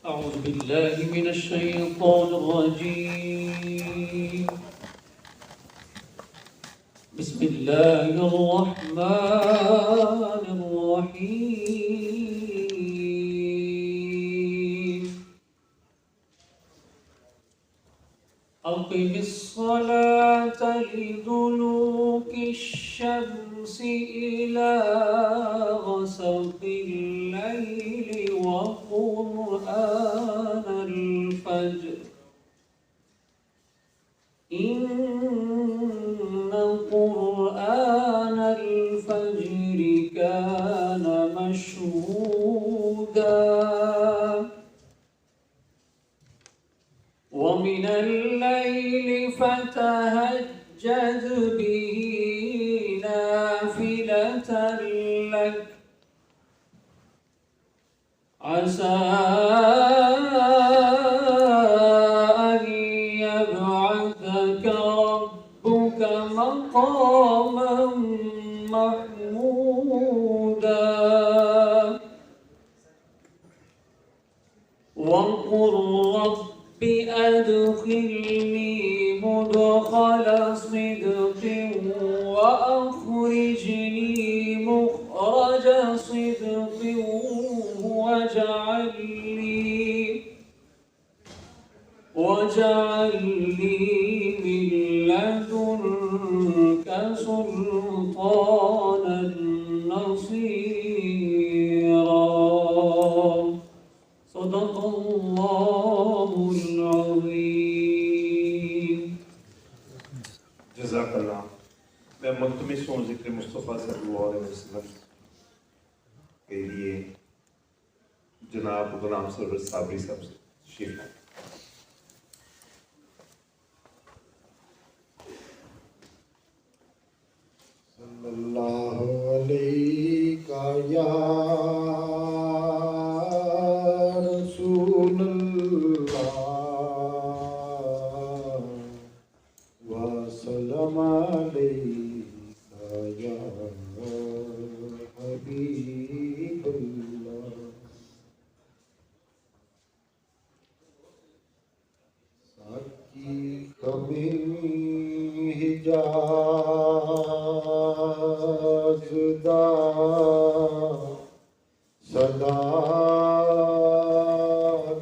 أعوذ بالله من الشيطان الرجيم. بسم الله الرحمن الرحيم. أقم الصلاة لدلوك الشمس إلى غسق الليل وقرآن الفجر إن قرآن الفجر كان مشهودا ومن الليل فتهجد به نافلة لك عسى أن يبعثك ربك مقاما محمودا وقل رب أدخلني مدخل صدق وأخرجني مخرج صدق واجعل لي من لدنك سلطانا نصيرا. صدق الله العظيم. جزاک اللہ. میں ملتمس ہوں ذکر مصطفیٰ صلی اللہ علیہ وسلم کے لیے جناب غلام سرور صابری صاحب سے تشریف لائیں. صلی اللہ علیہ یا رسول اللہ وسلم علیک یا حبیب اللہ. ساکی کمی حجاز دا صدا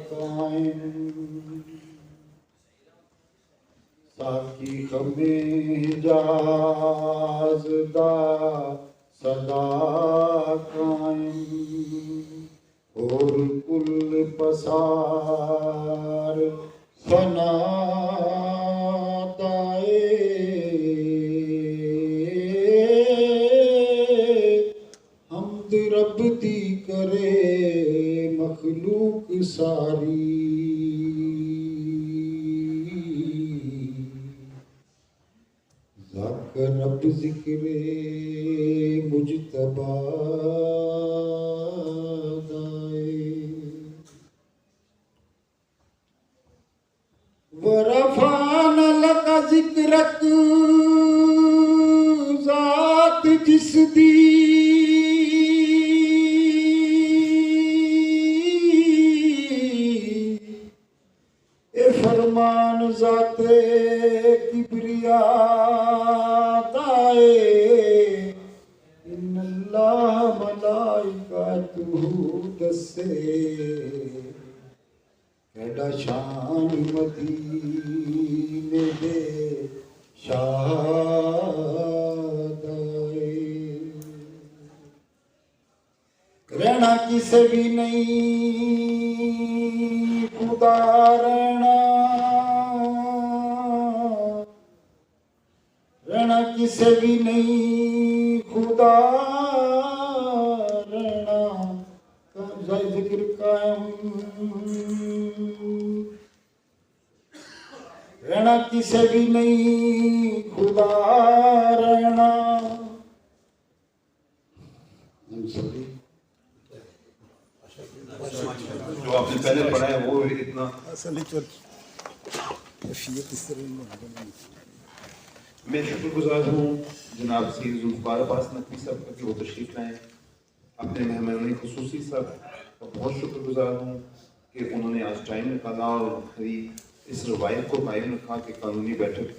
قائم ساکی کمی حجاز دا صدا قائم اور کل پسار فنا دائے حمد رب دی کرے مخلوق ساری. ذاک رب ذکر مجتبی دائے ورفعنا لک ذکرک ذات جس دی اے فرمان ذات کبریا دائے ان اللہ ملائکتہ دسے کیڑا شان مدینے دے شہدائے. رہنا کسے بھی نہیں خدا رہنا کسے بھی نہیں خدا رہنا ذکر قائم رہنا کسے بھی نہیں خدا رہنا. جو آپ نے پہلے پڑھا ہے وہ اتنا میں شکر گزار ہوں جناب سید ذوالفقار عباس نقوی صاحب کا کہ وہ تشریف لائیں. اپنے مہمان خصوصی صاحب کا بہت شکر گزار ہوں کہ انہوں نے آج ٹائم نکالا اور اس روایت کو قائم رکھا کہ قانونی بیٹھک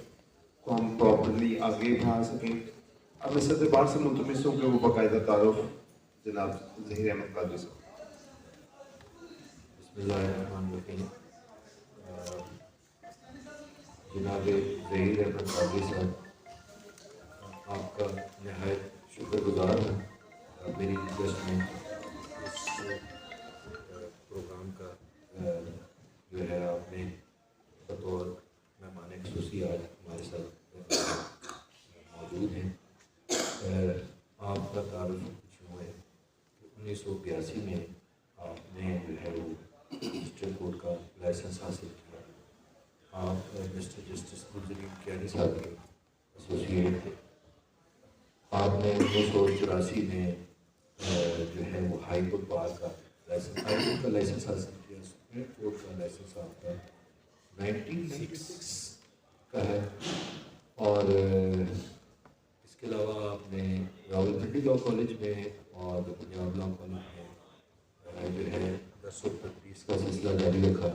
کو ہم پراپرلی آگے بڑھا سکیں. اب میں صدر بار سے ملتمس ہوں کہ وہ باقاعدہ تعارف جناب ظہیر احمد قادری صاحب. بسم اللہ الرحمن الرحیم. جناب ظہیر احمد قادری صاحب، آپ کا نہایت شکر گزار ہوں میری ریکویسٹ میں اس پروگرام کا جو ہے آپ نے بطور مہمان خصوصی آج ہمارے ساتھ موجود ہیں. آپ کا تعارف کچھ یوں ہے کہ 1982 میں آپ نے جو ہے وہ ڈسٹرکٹ کورٹ کا لائسنس حاصل کیا. آپ مسٹر جسٹس گلزرین کیانی صاحب کے ایسوسیٹ تھے. آپ نے 1984 میں جو ہے وہ ہائی کورٹ بار کا لائسنس، ہائی کورٹ کا لائسنس حاصل کیا. سپریم کورٹ کا لائسنس آپ کا 1996 کا ہے. اور اس کے علاوہ آپ نے راولپنڈی لاء کالج میں اور پنجاب لاء کالج میں جو ہے 10 و تدریس کا سلسلہ جاری رکھا.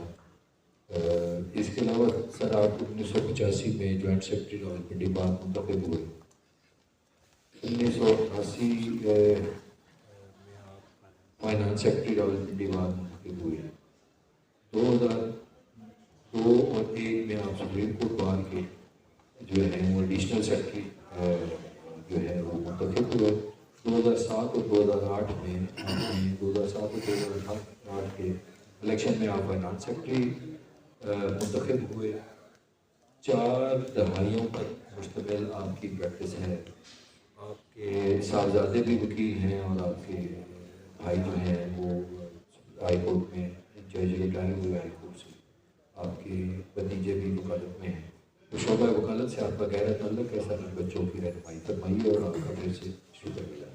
اس کے علاوہ سر آپ 1985 میں جوائنٹ سیکرٹری راولپنڈی بار منتخب ہوئے. 1988 میں آپ فائنانس سیکرٹری راولپنڈی بار منتخب ہوئے. 2002 اور 1 میں آپ سپریم کورٹ بار کے جو ہے وہ ایڈیشنل سیکرٹری جو ہے وہ منتخب ہوئے. 2007 اور 2008 میں آپ نے 2007 اور 2008 کے الیکشن میں آپ فائنانس سیکرٹری منتخب ہوئے. 4 دہائیوں پر مشتمل آپ کی پریکٹس ہے. آپ کے صاحبزادے بھی وکیل ہیں اور آپ کے بھائی جو ہیں وہ ہائی کورٹ میں جج ریٹائر ہوئے ہائی کورٹ سے. آپ کے بھتیجے بھی وکالت میں ہیں. تو شعبہ وکالت سے آپ کا گہرا تعلق ہے. سر بچوں کی رہنمائی فرمائیے اور آپ کا پھر سے شکر ملا.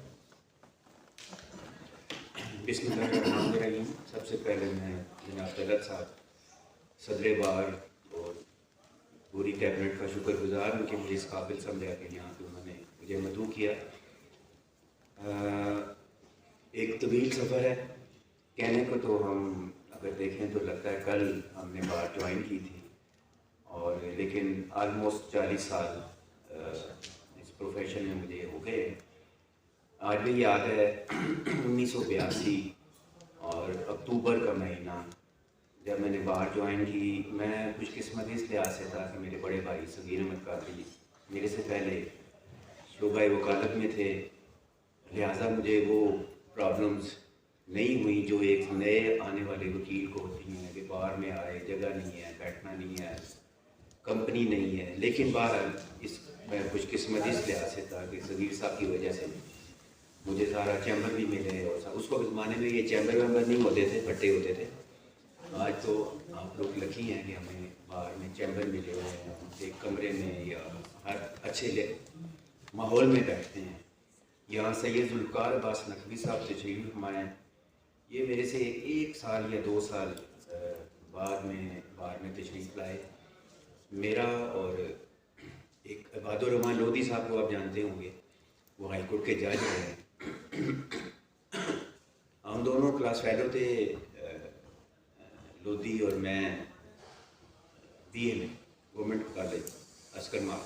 بسم اللہ الرحمن الرحیم. سب سے پہلے میں جناب طلعت صاحب صدر بار اور پوری کیبنٹ کا شکر گزار ہوں کہ مجھے اس قابل سمجھا کہ یہاں پہ انہوں نے مجھے مدعو کیا. ایک طویل سفر ہے. کہنے کو تو ہم اگر دیکھیں تو لگتا ہے کل ہم نے بار جوائن کی تھی اور لیکن آلموسٹ 40 سال اس پروفیشن میں مجھے ہو گئے. آج بھی یاد ہے 1982 اور اکتوبر کا مہینہ جب میں نے بار جوائن کی. میں خوش قسمتی اس لحاظ سے تھا کہ میرے بڑے بھائی صغیر احمد قادری میرے سے پہلے شعبہ وکالت میں تھے، لہٰذا مجھے وہ پرابلمز نہیں ہوئی جو ایک نئے آنے والے وکیل کو ہوتی ہیں کہ بار میں آئے، جگہ نہیں ہے، بیٹھنا نہیں ہے، کمپنی نہیں ہے. لیکن بہرحال میں خوش قسمتی اس لحاظ سے تھا کہ صغیر صاحب کی وجہ سے مجھے سارا چیمبر بھی ملے. اور اس وقت زمانے میں یہ چیمبر ویمبر نہیں ہوتے تھے، پھٹے ہوتے تھے. آج تو آپ لوگ لکی ہیں کہ ہمیں باہر میں چیمبر ملے ہوئے ہیں. ہم ایک کمرے میں یا ہر اچھے ماحول میں بیٹھتے ہیں. یہاں سید ذوالفقار عباس نقوی صاحب تشریف فرمائے. یہ میرے سے 1 سال یا 2 سال بعد میں باہر میں تشریف لائے. میرا اور ایک عباد الرحمان لودھی صاحب کو آپ جانتے ہوں گے، وہ ہائی کورٹ کے جج ہیں. ہم دونوں کلاس فیلو تھے، لودھی اور میں بی اے میں گورنمنٹ کالج عسکر مار.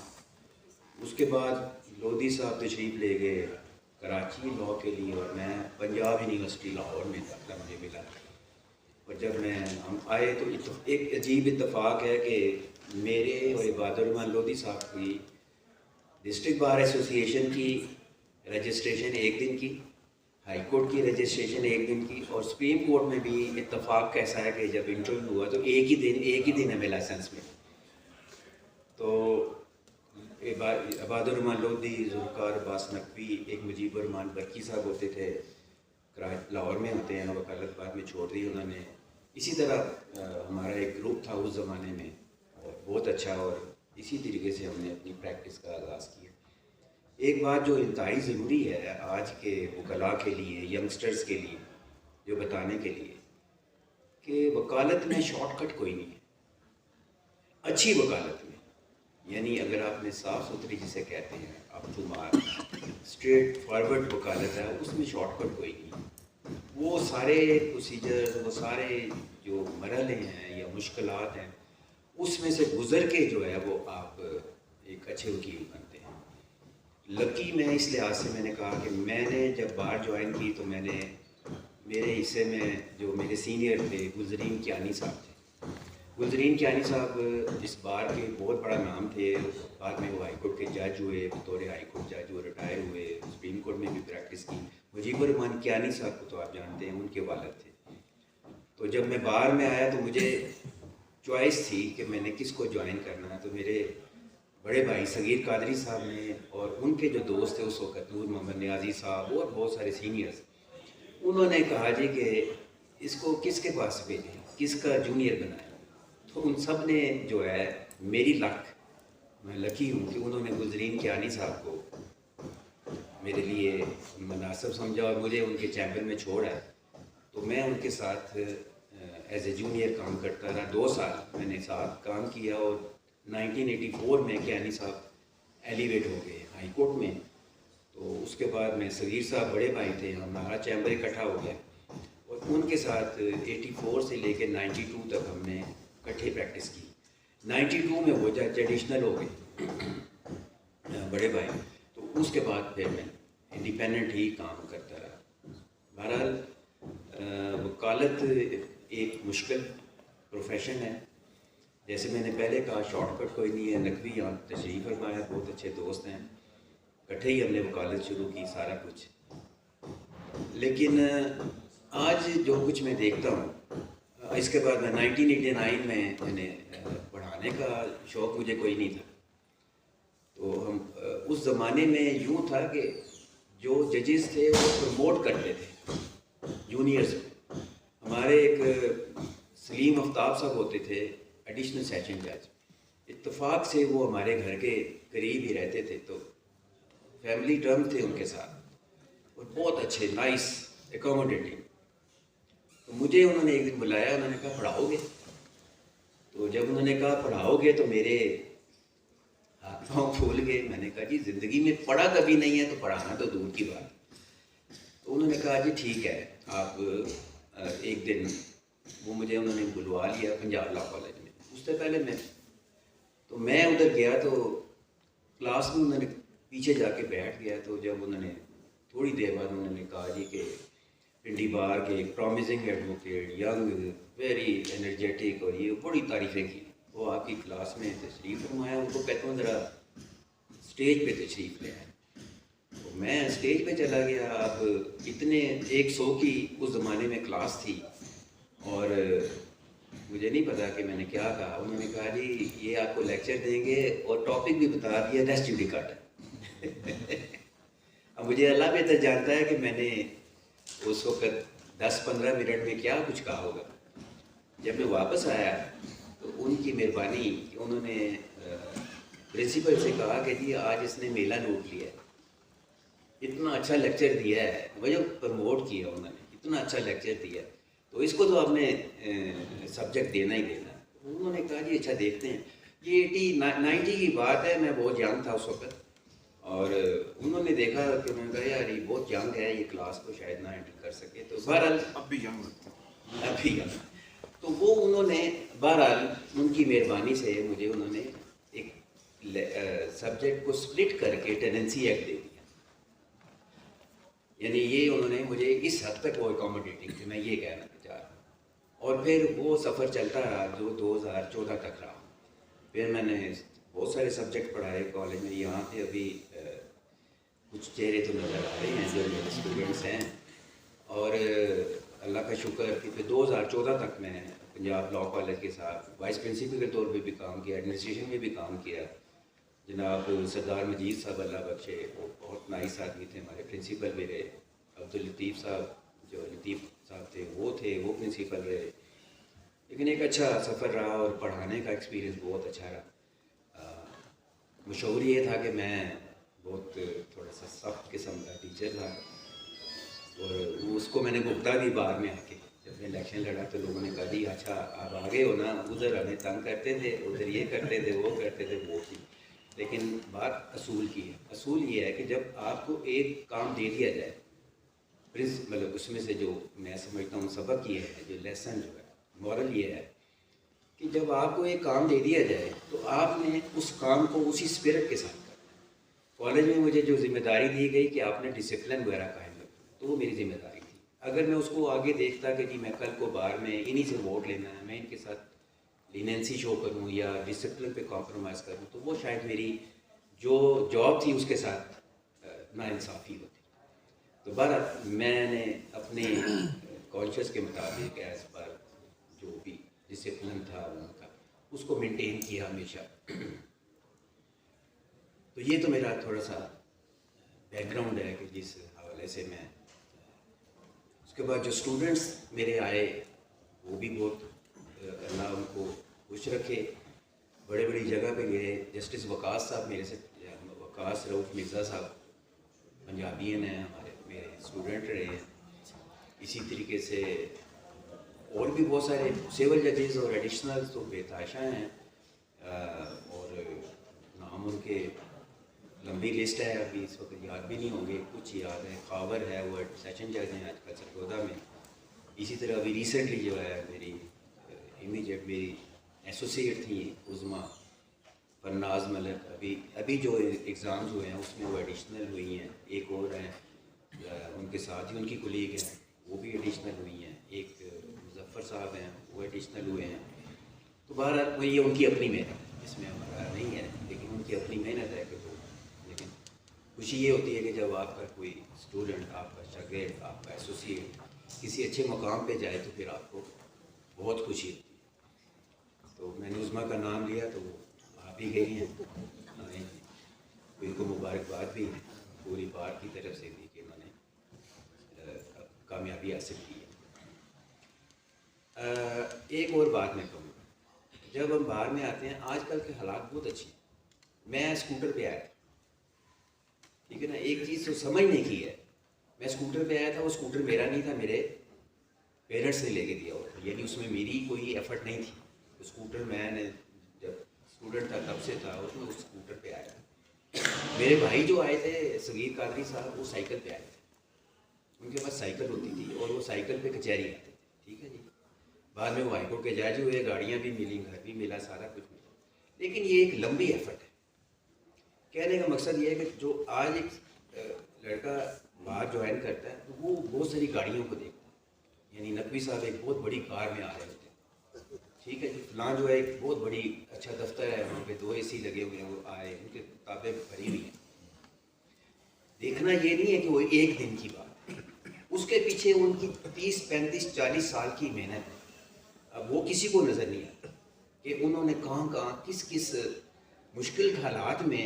اس کے بعد لودھی صاحب تشریف لے گئے کراچی لاء کے لیے اور میں پنجاب یونیورسٹی لاہور میں داخلہ مجھے ملا. اور جب ہم آئے تو ایک عجیب اتفاق ہے کہ میرے اور عباد الرحمان لودھی صاحب کی ڈسٹرکٹ بار ایسوسیشن کی رجسٹریشن 1 دن کی، ہائی کورٹ کی رجسٹریشن 1 دن کی، اور سپریم کورٹ میں بھی اتفاق کیسا ہے کہ جب انٹرویو ہوا تو ایک ہی دن ہمیں لائسنس میں. تو عباد الرحمان لودھی، ذوالفقار عباس نقوی، ایک مجیب الرحمان برقی صاحب ہوتے تھے، لاہور میں ہوتے ہیں، وکالت بعد میں چھوڑ دی انہوں نے. اسی طرح ہمارا ایک گروپ تھا اس زمانے میں بہت اچھا، اور اسی طریقے سے ہم نے اپنی پریکٹس کا آغاز کیا. ایک بات جو انتہائی ضروری ہے آج کے وکلاء کے لیے، ینگسٹرز کے لیے، جو بتانے کے لیے کہ وکالت میں شارٹ کٹ کوئی نہیں ہے. اچھی وکالت میں، یعنی اگر آپ نے صاف ستھری جسے کہتے ہیں up to mark straightforward وکالت ہے، اس میں شارٹ کٹ کوئی نہیں. وہ سارے پروسیجر، وہ سارے جو مرحلے ہیں یا مشکلات ہیں، اس میں سے گزر کے جو ہے وہ آپ ایک اچھے وکیل بنتے ہیں۔ لکی میں اس لحاظ سے میں نے کہا کہ میں نے جب بار جوائن کی تو میں نے میرے حصے میں جو میرے سینئر تھے گلزرین کیانی صاحب تھے۔ گلزرین کیانی صاحب اس بار کے بہت بڑا نام تھے، بعد میں وہ ہائی کورٹ کے جج ہوئے، بطور ہائی کورٹ جج وہ ریٹائر ہوئے، سپریم کورٹ میں بھی پریکٹس کی۔ مجیب الرحمان کیانی صاحب کو تو آپ جانتے ہیں، ان کے والد تھے۔ تو جب میں بار میں آیا تو مجھے چوائس تھی کہ میں نے کس کو جوائن کرنا ہے، تو میرے بڑے بھائی صغیر قادری صاحب نے اور ان کے جو دوست تھے اس وقت، نور محمد نیازی صاحب اور بہت سارے سینئرز، انہوں نے کہا جی کہ اس کو کس کے پاس بھیجیں، کس کا جونیئر بنائیں۔ تو ان سب نے جو ہے، میری لک، میں لکی ہوں کہ انہوں نے گلزرین کیانی صاحب کو میرے لیے مناسب سمجھا اور مجھے ان کے چیمبر میں چھوڑا ہے۔ تو میں ان کے ساتھ ایز اے جونیئر کام کرتا رہا، 2 سال میں نے ساتھ کام کیا، اور 1984 میں کیانی صاحب ایلیویٹ ہو گئے ہائی کورٹ میں۔ تو اس کے بعد میں صغیر صاحب بڑے بھائی تھے، ہمارا چیمبر اکٹھا ہو گیا، اور ان کے ساتھ 84 سے لے کے 92 تک ہم نے اکٹھے پریکٹس کی۔ 92 میں وہ جج ایڈیشنل ہو گئے بڑے بھائی، تو اس کے بعد پھر میں انڈیپینڈنٹ ہی کام کرتا رہا۔ بہرحال وکالت ایک مشکل پروفیشن ہے، جیسے میں نے پہلے کہا، شارٹ کٹ کوئی نہیں ہے۔ نقوی یہاں تشریف فرمایا، بہت اچھے دوست ہیں، اکٹھے ہی ہم نے وکالت شروع کی، سارا کچھ۔ لیکن آج جو کچھ میں دیکھتا ہوں، اس کے بعد میں 1989 میں نے پڑھانے کا شوق مجھے کوئی نہیں تھا۔ تو ہم اس زمانے میں یوں تھا کہ جو ججز تھے وہ پروموٹ کرتے تھے جونیئرز کو۔ ہمارے ایک سلیم آفتاب صاحب ہوتے تھے ایڈیشنل سیشن جج، اتفاق سے وہ ہمارے گھر کے قریب ہی رہتے تھے، تو فیملی ٹرم تھے ان کے ساتھ، اور بہت اچھے، نائس، اکوموڈیٹنگ۔ تو مجھے انہوں نے ایک دن بلایا، انہوں نے کہا پڑھاؤ گے؟ تو جب انہوں نے کہا پڑھاؤ گے تو میرے ہاتھ پاؤں پھول گئے۔ میں نے کہا جی زندگی میں پڑھا کبھی نہیں ہے، تو پڑھانا تو دور کی بات۔ تو انہوں نے کہا جی ٹھیک ہے، آپ ایک دن، وہ مجھے انہوں نے بلوا لیا پنجاب لا کالج میں، اس سے پہلے تو میں ادھر گیا تو کلاس میں انہوں نے پیچھے جا کے بیٹھ گیا۔ تو جب انہوں نے تھوڑی دیر بعد انہوں نے کہا جی کہ پنڈی بار کے ایک پرومزنگ ایڈوکیٹ، ینگ، ویری انرجیٹک، اور یہ بڑی تعریفیں کی، وہ آپ کی کلاس میں تشریف فرمایا، ان کو کہتا ہوں ذرا اسٹیج پہ تشریف لے آئے۔ تو میں اسٹیج پہ چلا گیا۔ اب اتنے 100 کی اس زمانے میں کلاس تھی، اور مجھے نہیں پتا کہ میں نے کیا کہا۔ انہوں نے کہا جی یہ آپ کو لیکچر دیں گے، اور ٹاپک بھی بتا دیا، ریسٹ جوڈیکاٹا۔ اب مجھے اللہ بہتر جانتا ہے کہ میں نے اس وقت 10-15 منٹ میں کیا کچھ کہا ہوگا۔ جب میں واپس آیا تو ان کی مہربانی کہ انہوں نے پرنسپل سے کہا کہ جی آج اس نے میلہ لوٹ لیا ہے، اتنا اچھا لیکچر دیا ہے، مجھے پروموٹ کیا انہوں نے، اتنا اچھا لیکچر دیا، تو اس کو تو آپ نے سبجیکٹ دینا ہی دینا۔ انہوں نے کہا جی اچھا دیکھتے ہیں۔ یہ 90 کی بات ہے، میں بہت ینگ تھا اس وقت، اور انہوں نے دیکھا کہ میں نے کہا یار یہ بہت ینگ ہے، یہ کلاس کو شاید نہ ہینڈل کر سکے، تو بہرحال اب بھی ینگ لگتا ہے۔ ابھی ینگ، تو وہ انہوں نے بہرحال ان کی مہربانی سے مجھے انہوں نے ایک سبجیکٹ کو سپلٹ کر کے ٹیننسی ایکٹ دے دیا۔ یعنی یہ انہوں نے مجھے اس حد تک وہ اکوموڈیٹنگ تھی، میں یہ کہنا چاہ رہا ہوں۔ اور پھر وہ سفر چلتا رہا جو 2014 تک رہا۔ پھر میں نے بہت سارے سبجیکٹ پڑھائے کالج میں، یہاں پہ ابھی کچھ چہرے تو نظر آ رہے ہیں جو میرے اسٹوڈنٹس ہیں، اور اللہ کا شکر کہ پھر 2014 تک میں پنجاب لا کالج کے ساتھ وائس پرنسپل کے طور پہ بھی کام کیا، ایڈمنسٹریشن میں بھی کام کیا۔ جناب سردار مجید صاحب اللہ بخشے، وہ بہت نائس آدمی تھے، ہمارے پرنسپل بھی رہے۔ عبداللطیف صاحب، جو لطیف صاحب تھے وہ پرنسپل رہے۔ لیکن ایک اچھا سفر رہا، اور پڑھانے کا ایکسپیرینس بہت اچھا رہا۔ مشہور یہ تھا کہ میں بہت تھوڑا سا سخت قسم کا ٹیچر تھا، اور اس کو میں نے بھگتا بھی بعد میں آ کے، جب میں الیکشن لڑا تو لوگوں نے کہا جی اچھا آپ آگے ہو نا، ادھر ہمیں تنگ کرتے تھے، ادھر یہ کرتے تھے، وہ کرتے تھے، وہ تھی۔ لیکن بات اصول کی ہے۔ اصول یہ ہے کہ جب آپ کو ایک کام دے دیا جائے مطلب اس میں سے جو میں سمجھتا ہوں سبق یہ ہے، جو لیسن جو ہے، مورل یہ ہے کہ جب آپ کو ایک کام دے دیا جائے تو آپ نے اس کام کو اسی اسپرٹ کے ساتھ کرنا ہے۔ کالج میں مجھے جو ذمہ داری دی گئی کہ آپ نے ڈسپلن وغیرہ قائم رکھنا، تو وہ میری ذمہ داری تھی۔ اگر میں اس کو آگے دیکھتا کہ جی میں کل کو بار میں انہی سے ووٹ لینا ہے، میں ان کے ساتھ لیننسی شو کروں یا ڈسپلن پہ کمپرومائز کروں، تو وہ شاید میری جو جاب تھی اس کے ساتھ ناانصافی ہوتی۔ تو بہرحال میں نے اپنے کانشیس کے مطابق ایز پر جو بھی ڈسپلن تھا ان کا، اس کو مینٹین کیا ہمیشہ۔ تو یہ تو میرا تھوڑا سا بیک گراؤنڈ ہے کہ جس حوالے سے میں، اس کے بعد جو اسٹوڈنٹس میرے آئے وہ بھی بہت اللہ ان کو خوش رکھے، بڑے بڑی جگہ پہ گئے۔ جسٹس وقاص صاحب میرے سے، وقاص رؤف مرزا صاحب پنجابین ہیں، ہمارے میرے اسٹوڈنٹ رہے ہیں۔ اسی طریقے سے اور بھی بہت سارے سول ججز اور ایڈیشنل تو بے تحاشا ہیں، اور نام ان کے لمبی لسٹ ہے، ابھی اس وقت یاد بھی نہیں ہوں گے، کچھ یاد ہے۔ خاور ہے، وہ سیشن جج ہیں آج کل سرگودا میں۔ اسی طرح ابھی ریسنٹلی جو ہے میری امیجیٹ میری ایسوسیٹ تھی عظمیٰ فرناز ملک، ابھی جو ایگزامز ہوئے ہیں اس میں وہ ایڈیشنل ہوئی ہیں۔ ایک اور ہیں ان کے ساتھ ہی ان کی کولیگ ہیں، وہ بھی ایڈیشنل ہوئی ہیں۔ ایک مظفر صاحب ہیں، وہ ایڈیشنل ہوئے ہیں۔ تو بہرحال وہ یہ ان کی اپنی محنت ہے، اس میں ہمارا نہیں ہے، لیکن ان کی اپنی محنت ہے کہ وہ، لیکن خوشی یہ ہوتی ہے کہ جب آپ کا کوئی اسٹوڈنٹ، آپ کا شاگرد، آپ کا ایسوسیٹ کسی اچھے مقام پہ جائے تو پھر آپ کو بہت خوشی ہوتی ہے۔ تو میں نے عظمیٰ کا نام لیا تو وہ آپ ہی گئی ہیں، ان کو مبارکباد بھی پوری بار کی طرف سے دی کہ انہوں نے کامیابی حاصل کی ہے۔ ایک اور بات میں کہوں گا، جب ہم باہر میں آتے ہیں، آج کل کے حالات بہت اچھے ہیں۔ میں اسکوٹر پہ آیا تھا، ٹھیک ہے نا، ایک چیز تو سمجھنے کی ہے، میں اسکوٹر پہ آیا تھا، وہ اسکوٹر میرا نہیں تھا، میرے پیرنٹس نے لے کے دیا ہوا تھا، یعنی اس میں میری کوئی ایفرٹ نہیں تھی۔ اسکوٹر میں نے جب اسٹوڈنٹ تھا تب سے تھا، اس میں اس اسکوٹر پہ آیا۔ میرے بھائی جو آئے تھے صغیر قادری صاحب، وہ سائیکل پہ آئے تھے، ان کے پاس سائیکل ہوتی تھی اور وہ سائیکل پہ کچہری آتے تھے، ٹھیک ہے جی۔ بعد میں وہ ہائی کورٹ کے جج ہوئے، گاڑیاں بھی ملی، گھر بھی ملا، سارا کچھ ملا، لیکن یہ ایک لمبی ایفرٹ ہے۔ کہنے کا مقصد یہ ہے کہ جو آج ایک لڑکا باہر جوائن کرتا ہے تو وہ بہت ساری گاڑیوں کو دیکھتا ہے، یعنی نقوی صاحب ایک بہت بڑی کار میں آ رہے ہوتے ہیں، ٹھیک ہے جی، فلاں جو ہے ایک بہت بڑی اچھا دفتر ہے، وہاں پہ 2 AC لگے ہوئے ہیں، وہ آئے، ان کے کتابیں بھری ہوئی ہیں۔ دیکھنا یہ نہیں ہے کہ وہ ایک دن کی بات، اس کے پیچھے ان کی 30 35 40 سال کی محنت ہے۔ اب وہ کسی کو نظر نہیں آتا کہ انہوں نے کہاں کہاں کس کس مشکل حالات میں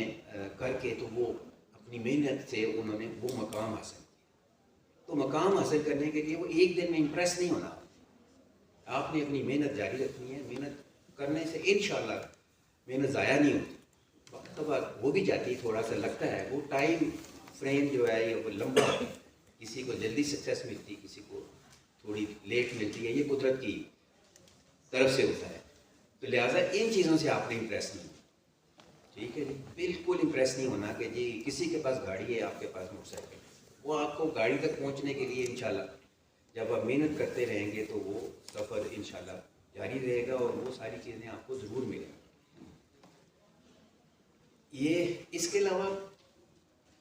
کر کے تو وہ اپنی محنت سے انہوں نے وہ مقام حاصل کیا۔ تو مقام حاصل کرنے کے لیے وہ ایک دن میں امپریس نہیں ہونا، آپ نے اپنی محنت جاری رکھنی ہے۔ محنت کرنے سے انشاءاللہ محنت ضائع نہیں ہوتی، وقت بعد وہ بھی جاتی، تھوڑا سا لگتا ہے، وہ ٹائم فریم جو ہے یہ وہ لمبا ہے، کسی کو جلدی سکسیس ملتی، کسی کو تھوڑی لیٹ ملتی ہے، یہ قدرت کی طرف سے ہوتا ہے۔ تو لہٰذا ان چیزوں سے آپ نے امپریس نہیں ہونا، ٹھیک ہے جی، بالکل امپریس نہیں ہونا کہ جی کسی کے پاس گاڑی ہے، آپ کے پاس موٹر سائیکل ہے، وہ آپ کو گاڑی تک پہنچنے کے لیے انشاءاللہ جب آپ محنت کرتے رہیں گے تو وہ سفر انشاءاللہ جاری رہے گا اور وہ ساری چیزیں آپ کو ضرور ملیں گی۔ یہ اس کے علاوہ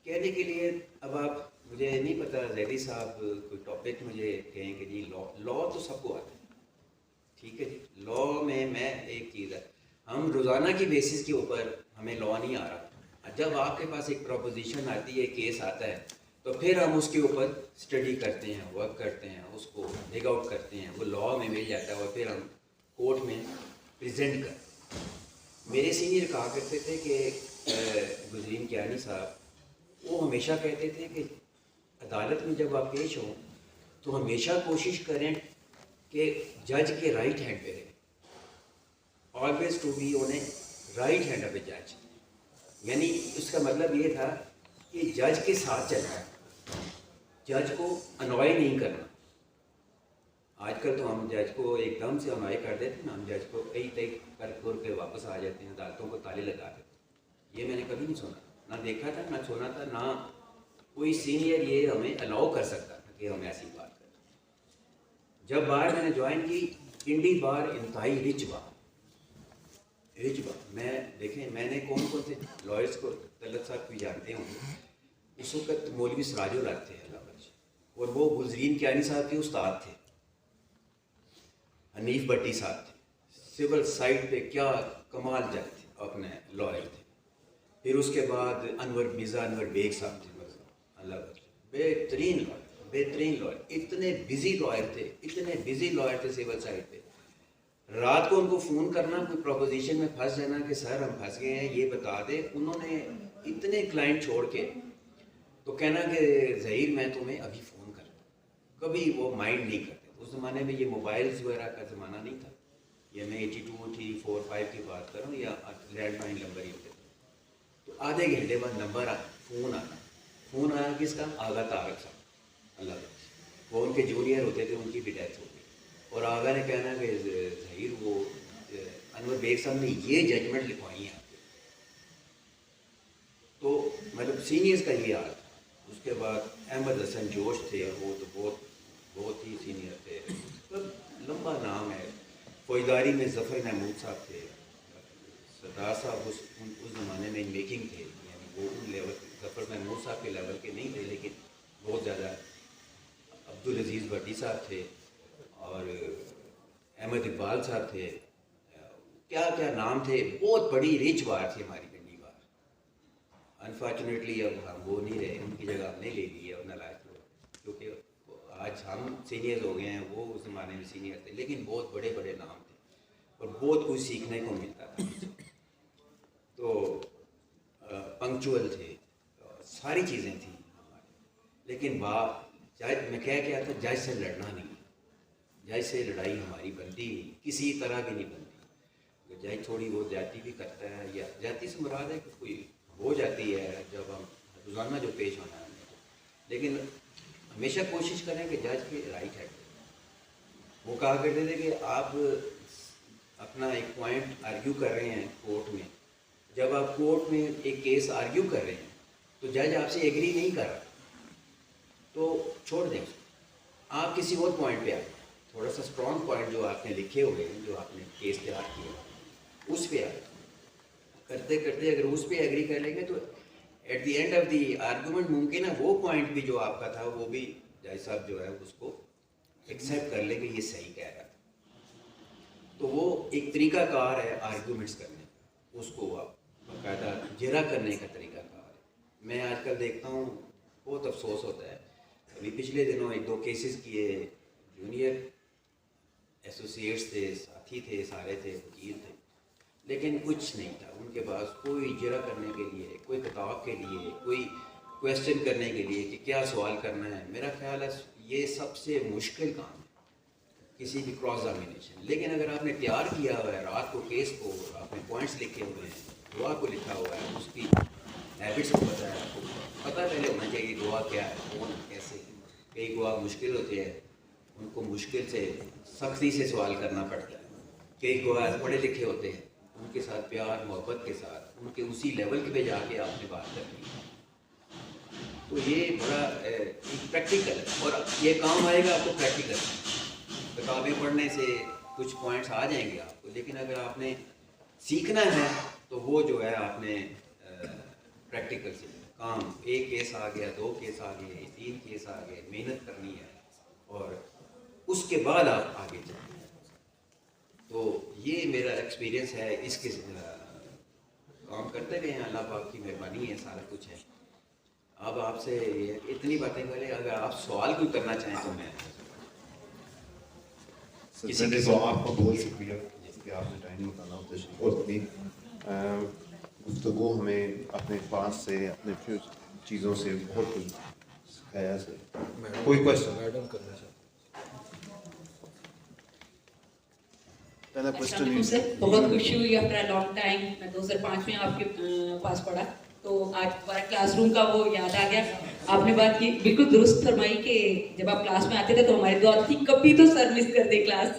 کہنے کے لیے اب آپ، مجھے نہیں پتہ زیدی صاحب کوئی ٹاپک مجھے کہیں کہ جی لا تو سب کو آتا ہے، ٹھیک ہے جی، لا میں ایک چیز ہے، ہم روزانہ کی بیسس کے اوپر ہمیں لا نہیں آ رہا، جب آپ کے پاس ایک پروپوزیشن آتی ہے، کیس آتا ہے، تو پھر ہم اس کے اوپر اسٹڈی کرتے ہیں، ورک کرتے ہیں، اس کو ڈگ آؤٹ کرتے ہیں، وہ لا میں مل جاتا ہے اور پھر ہم کورٹ میں پریزنٹ کرتے ہیں۔ میرے سینئر کہا کرتے تھے کہ گزرین کیانی صاحب، وہ ہمیشہ کہتے تھے کہ عدالت میں جب آپ پیش ہوں تو ہمیشہ کوشش کریں کہ جج کے رائٹ ہینڈ پہ رہیں، always to be on a right hand of a جج، یعنی اس کا مطلب یہ تھا کہ جج کے ساتھ چلنا ہے، جج کو انوائے نہیں کرنا۔ آج کل تو ہم جج کو ایک دم سے انوائے کر دیتے ہیں نا، ہم جج کو کئی کر کے واپس آ جاتے ہیں، عدالتوں کو تالے لگا دیتے ہیں۔ یہ میں نے کبھی نہیں سنا، نہ دیکھا تھا، نہ سنا تھا، نہ کوئی سینئر یہ ہمیں الاؤ کر سکتا تھا کہ ہم ایسی بات کریں. جب بار میں نے جوائن کی انڈی بار انتہائی رچ بار. میں دیکھیں میں نے کون سے لائرس کو طلعت صاحب بھی جانتے ہوں. اس وقت مولوی سراج الحق تھے اللہ بخش, اور وہ گلزرین کیانی صاحب کے استاد تھے. حنیف بٹی صاحب تھے. سول سائٹ پہ کیا کمال جج تھے, اپنے لائر تھے. پھر اس کے بعد مرزا انور بیگ صاحب تھے, اللہ بخش, بہترین لائر. اتنے بزی لائر تھے سول سائٹ پہ. رات کو ان کو فون کرنا, کوئی پروپوزیشن میں پھنس جانا کہ سر ہم پھنس گئے ہیں یہ بتا دیں. انہوں نے اتنے کلائنٹ چھوڑ کے تو کہنا کہ ظہیر میں تمہیں ابھی فون کرتا. کبھی وہ مائنڈ نہیں کرتے. اس زمانے میں یہ موبائلز وغیرہ کا زمانہ نہیں تھا. یہ میں 82, 83, 4, 5 کی بات کر رہا ہوں, یا لینڈ لائن نمبر ہی ہوتے تھے. تو آدھے گھنٹے بعد نمبر فون آیا کس کا, آغا طارق صاحب اللہ بخش. وہ ان کے جونیئر ہوتے تھے, ان کی بھی ڈیتھ ہو گئی. اور آغا نے کہنا کہ ظہیر وہ انور بیگ صاحب نے یہ ججمنٹ لکھوائی ہے آپ کے. تو مطلب سینئرس کا یہ حال تھا. اس کے بعد احمد حسن جوش تھے, وہ تو بہت ہی سینئر تھے, لمبا نام ہے. فوجداری میں ظفر محمود صاحب تھے. سردار صاحب اس زمانے میں میکنگ تھے, یعنی وہ ان لیول, ظفر محمود صاحب کے لیول کے نہیں تھے لیکن بہت زیادہ. عبدالعزیز بٹی صاحب تھے, اور احمد اقبال صاحب تھے. کیا کیا نام تھے. بہت بڑی ریچ بار تھی ہماری پنڈی بار. انفارچونیٹلی اب ہم وہ نہیں رہے, ان کی جگہ ہم نے لے لی ہے اور نالائق لوگ, کیونکہ آج ہم سینئر ہو گئے ہیں, وہ اس زمانے میں سینئر تھے لیکن بہت بڑے بڑے نام تھے اور بہت کچھ سیکھنے کو ملتا تھا. تو پنکچوئل تھے, ساری چیزیں تھیں ہمارے. لیکن جج میں کیا تھا, جج سے لڑنا نہیں. جج سے لڑائی ہماری بنتی نہیں, کسی طرح بھی نہیں بنتی. جج تھوڑی بہت زیادتی بھی کرتا ہے, یا زیادتی سے مراد ہے کہ کوئی ہو جاتی ہے جب ہم روزانہ جو پیش ہونا ہے. لیکن ہمیشہ کوشش کریں کہ جج کے رائٹ ہینڈ. وہ کہا کرتے تھے کہ آپ اپنا ایک پوائنٹ آرگیو کر رہے ہیں کورٹ میں, جب آپ کورٹ میں ایک کیس آرگیو کر رہے ہیں تو جج آپ سے ایگری نہیں کر رہا تو چھوڑ دیں اس کو, آپ کسی اور پوائنٹ پہ آئیں. تھوڑا سا اسٹرانگ پوائنٹ جو آپ نے لکھے ہوئے ہیں, جو آپ نے کیس تیار کیا, اس پہ آئیں. کرتے کرتے اگر اس پہ ایگری کر لیں گے تو at the end of the argument ممکن ہے وہ پوائنٹ بھی جو آپ کا تھا وہ بھی جج صاحب جو ہے اس کو ایکسیپٹ کر لیں کہ یہ صحیح کہہ رہا تھا. تو وہ ایک طریقہ کار ہے آرگومنٹس کرنے کا, اس کو آپ باقاعدہ جرا کرنے کا طریقہ کار ہے. میں آج کل دیکھتا ہوں, بہت افسوس ہوتا ہے. ابھی پچھلے دنوں 1-2 کیسز کیے, جونیئر ایسوسیٹس تھے, ساتھی تھے, سارے تھے, وکیل تھے, لیکن کچھ نہیں تھا ان کے پاس کوئی جرا کرنے کے لیے, کوئی خطاب کے لیے, کوئی کویسچن کرنے کے لیے کہ کیا سوال کرنا ہے. میرا خیال ہے یہ سب سے مشکل کام ہے کسی بھی کراس ایگزامینیشن. لیکن اگر آپ نے تیار کیا ہوا ہے رات کو کیس کو, آپ نے پوائنٹس لکھے ہوئے ہیں, دعا کو لکھا ہوا ہے, اس کی ہیبٹس کو پتہ ہے, آپ کو پتہ پہلے ہونا چاہیے دعا کیا ہے, کون کیسے. کئی گواہ مشکل ہوتے ہیں, ان کو مشکل سے سختی سے سوال کرنا پڑتا ہے. کئی گواہ پڑھے لکھے ہوتے ہیں, ان کے ساتھ پیار محبت کے ساتھ ان کے اسی لیول پہ جا کے آپ نے بات کرنی ہے. تو یہ بڑا پریکٹیکل ہے, اور یہ کام آئے گا آپ کو پریکٹیکل. کتابیں پڑھنے سے کچھ پوائنٹس آ جائیں گے آپ کو, لیکن اگر آپ نے سیکھنا ہے تو وہ جو ہے آپ نے پریکٹیکل سے کام. ایک کیس آ گیا, 2 کیس آ گئے, 3 کیس آ گئے, محنت کرنی ہے اور اس کے بعد آپ آگے چلیں. تو یہ میرا ایکسپیرینس ہے. اس کے کام کرتے گئے ہیں, اللہ پاک کی مہربانی ہے, سارا کچھ ہے. اب آپ سے اتنی باتیں کریں, اگر آپ سوال کوئی کرنا چاہیں تو میں پہلے تو آپ کا بہت شکریہ کہ آپ نے ٹائم نکالا, تشریف اور اپنی گفتگو ہمیں اپنے پاس سے, اپنے چیزوں سے بہت کچھ سکھایا. سے کوئی کوشچن میڈم کرنا چاہتا پہلا السلام علیکم کوشچن. سر, بہت خوشی ہوئی آفٹر لانگ ٹائم. میں 2005 میں آپ کے پاس پڑھا تو آج ہمارا کلاس روم کا وہ یاد آ گیا. آپ نے بات کی بالکل درست فرمائی کہ جب آپ کلاس میں آتے تھے تو ہماری دعا تھی کبھی تو سر مس کر دے کلاس.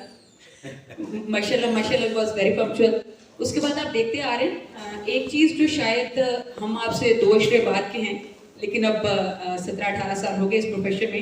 ماشاء اللہ واز ویری پنکچوئل. اس کے بعد آپ دیکھتے آ رہے ہیں ایک چیز جو شاید ہم آپ سے 2 عشرے بعد کے ہیں, لیکن اب 17-18 سال ہو گئے اس پروفیشن میں.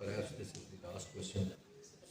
Perhaps this is the last question.